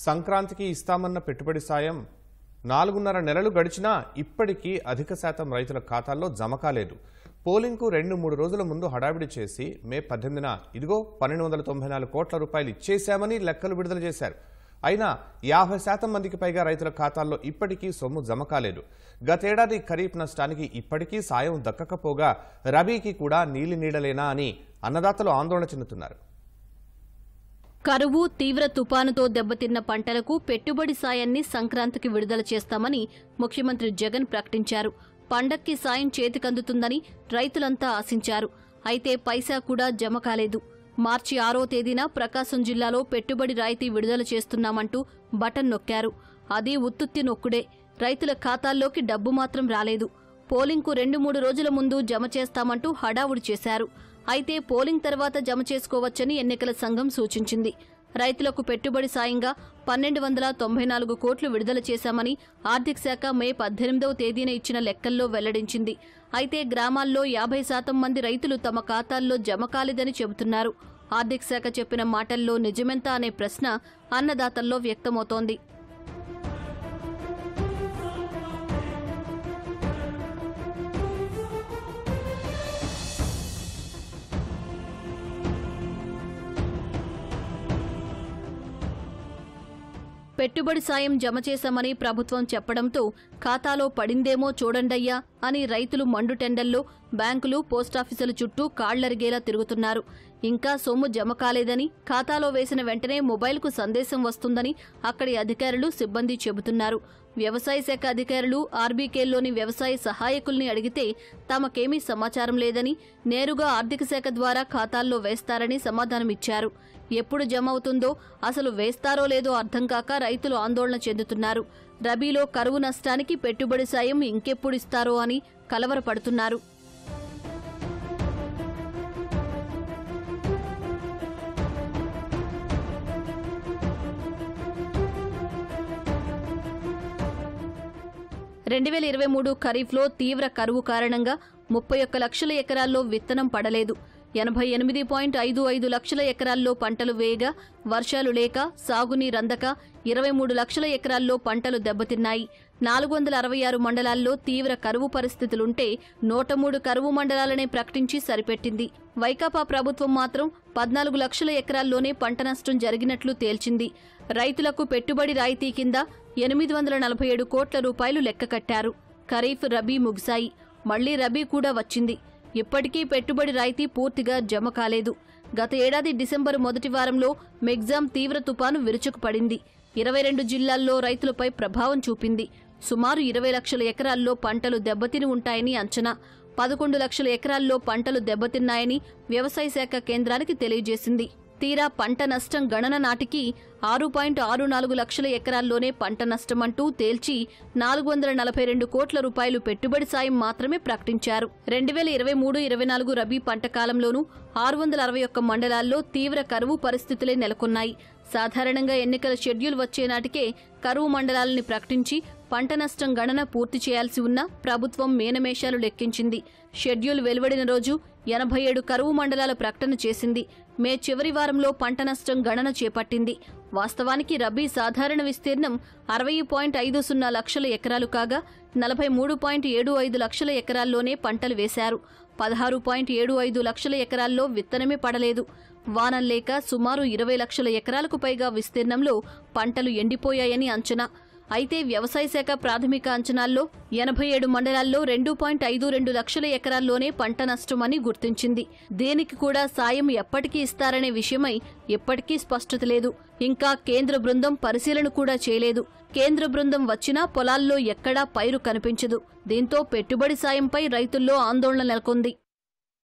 సంక్రాంతికి ఇస్తామన్న పెట్టుబడి సాయం 4.5 నెలలు గడిచినా ఇప్పటికీ అధిక శాతం రైతుల ఖాతాల్లో జమ కాలేదు. పోలింగ్కు 2-3 రోజుల ముందు హడావిడి చేసి మే 18న ఇదిగో 1294 కోట్ల రూపాయలు ఇచ్చేశామని లెక్కలు విడుదల చేశారు. అయినా 50% మందికి పైగా రైతుల ఖాతాల్లో ఇప్పటికీ సొమ్ము జమ కాలేదు. గతేడాది ఖరీఫ్ నష్టానికి ఇప్పటికీ సాయం దక్కకపోగా రబీకి కూడా నీలి నీడలేనా అని అన్నదాతలు ఆందోళన చెందుతున్నారు. కరువు తీవ్ర తుపానుతో దెబ్బతిన్న పంటలకు పెట్టుబడి సాయాన్ని సంక్రాంతికి విడుదల చేస్తామని ముఖ్యమంత్రి జగన్ ప్రకటించారు. పండక్కి సాయం చేతికందుతుందని రైతులంతా ఆశించారు. అయితే పైసా కూడా జమ కాలేదు. మార్చి 6వ తేదీన ప్రకాశం జిల్లాలో పెట్టుబడి రాయితీ విడుదల చేస్తున్నామంటూ బటన్ నొక్కారు. అది ఉత్తుత్తి నొక్కుడే. రైతుల ఖాతాల్లోకి డబ్బు మాత్రం రాలేదు. పోలింగ్కు 2-3 రోజుల ముందు జమ చేస్తామంటూ హడావుడి చేశారు. అయితే పోలింగ్ తర్వాత జమ చేసుకోవచ్చని ఎన్నికల సంఘం సూచించింది. రైతులకు పెట్టుబడి సాయంగా 1294 కోట్లు విడుదల చేశామని ఆర్థిక శాఖ మే 18వ తేదీన ఇచ్చిన లెక్కల్లో వెల్లడించింది. అయితే గ్రామాల్లో 50% మంది రైతులు తమ ఖాతాల్లో జమ కాలేదని చెబుతున్నారు. ఆర్థిక శాఖ చెప్పిన మాటల్లో నిజమెంత అనే ప్రశ్న అన్నదాతల్లో వ్యక్తమవుతోంది. పెట్టుబడి సాయం జమ చేశామని ప్రభుత్వం చెప్పడంతో ఖాతాలో పడిందేమో చూడండయ్యా అని రైతులు మండుటెండల్లో బ్యాంకులు పోస్టాఫీసుల చుట్టూ కాళ్లరిగేలా తిరుగుతున్నారు. ఇంకా సొమ్ము జమ కాలేదని, ఖాతాలో వేసిన వెంటనే మొబైల్కు సందేశం వస్తుందని అక్కడి అధికారులు సిబ్బంది చెబుతున్నారు. వ్యవసాయ శాఖ అధికారులు ఆర్బీకేల్లోని వ్యవసాయ సహాయకుల్ని అడిగితే తమకేమీ సమాచారం లేదని, నేరుగా ఆర్థిక శాఖ ద్వారా ఖాతాల్లో వేస్తారని సమాధానమిచ్చారు. ఎప్పుడు జమ అవుతుందో, అసలు వేస్తారో లేదో అర్థం కాక రైతులు ఆందోళన చెందుతున్నారు. రబీలో కరువు నష్టానికి పెట్టుబడి సాయం ఇంకెప్పుడిస్తారో అని కలవరపడుతున్నారు. ఖరీఫ్లో తీవ్ర కరువు కారణంగా 31 లక్షల ఎకరాల్లో విత్తనం పడలేదు. 88.55 లక్షల ఎకరాల్లో పంటలు వేయగా వర్షాలు లేక, సాగునీరందక 23 లక్షల ఎకరాల్లో పంటలు దెబ్బతిన్నాయి. 466 మండలాల్లో తీవ్ర కరువు పరిస్థితులుంటే 103 కరువు మండలాలనే ప్రకటించి సరిపెట్టింది. వైకాపా ప్రభుత్వం మాత్రం 14 లక్షల ఎకరాల్లోనే పంట నష్టం జరిగినట్లు తేల్చింది. రైతులకు పెట్టుబడి రాయితీ కింద 847 కోట్ల రూపాయలు లెక్క కట్టారు. ఖరీఫ్, రబీ ముగిశాయి. మళ్లీ రబీ కూడా వచ్చింది. ఇప్పటికీ పెట్టుబడి రాయితీ పూర్తిగా జమ కాలేదు. గత ఏడాది డిసెంబరు మొదటి వారంలో మెగ్జామ్ తీవ్ర తుపాను విరుచుకుపడింది. 22 జిల్లాల్లో రైతులపై ప్రభావం చూపింది. సుమారు 20 లక్షల ఎకరాల్లో పంటలు దెబ్బతిని ఉంటాయని అంచనా. 11 లక్షల ఎకరాల్లో పంటలు దెబ్బతిన్నాయని వ్యవసాయ శాఖ కేంద్రానికి తెలియజేసింది. తీరా పంట నష్టం గణన నాటికి 6.64 లక్షల ఎకరాల్లోనే పంట నష్టమంటూ తేల్చి 442 కోట్ల రూపాయలు పెట్టుబడి సాయం మాత్రమే ప్రకటించారు. 2023-24 రబీ పంట కాలంలోనూ 661 మండలాల్లో తీవ్ర కరువు పరిస్థితులే నెలకొన్నాయి. సాధారణంగా ఎన్నికల షెడ్యూల్ వచ్చే నాటికే కరువు మండలాలని ప్రకటించి పంట నష్టం గణన పూర్తి చేయాల్సి ఉన్నా ప్రభుత్వం మేనమేషాలు లెక్కించింది. షెడ్యూల్ వెలువడిన రోజు 87 కరువు మండలాల ప్రకటన చేసింది. మే చివరి వారంలో పంట నష్టం గణన చేపట్టింది. వాస్తవానికి రబీ సాధారణ విస్తీర్ణం 60.50 లక్షల ఎకరాలు కాగా 43.75 లక్షల ఎకరాల్లోనే పంటలు వేశారు. 16.75 లక్షల ఎకరాల్లో విత్తనమే పడలేదు. వానల్లేక సుమారు 20 లక్షల ఎకరాలకు పైగా విస్తీర్ణంలో పంటలు ఎండిపోయాయని అంచనా. అయితే వ్యవసాయ శాఖ ప్రాథమిక అంచనాల్లో 87 మండలాల్లో 2.52 లక్షల ఎకరాల్లోనే పంట నష్టమని గుర్తించింది. దీనికి కూడా సాయం ఎప్పటికీ ఇస్తారనే విషయమై ఎప్పటికీ స్పష్టత లేదు. ఇంకా కేంద్ర బృందం పరిశీలన కూడా చేయలేదు. కేంద్ర బృందం వచ్చినా పొలాల్లో ఎక్కడా పైరు కనిపించదు. దీంతో పెట్టుబడి సాయంపై రైతుల్లో ఆందోళన నెలకొంది.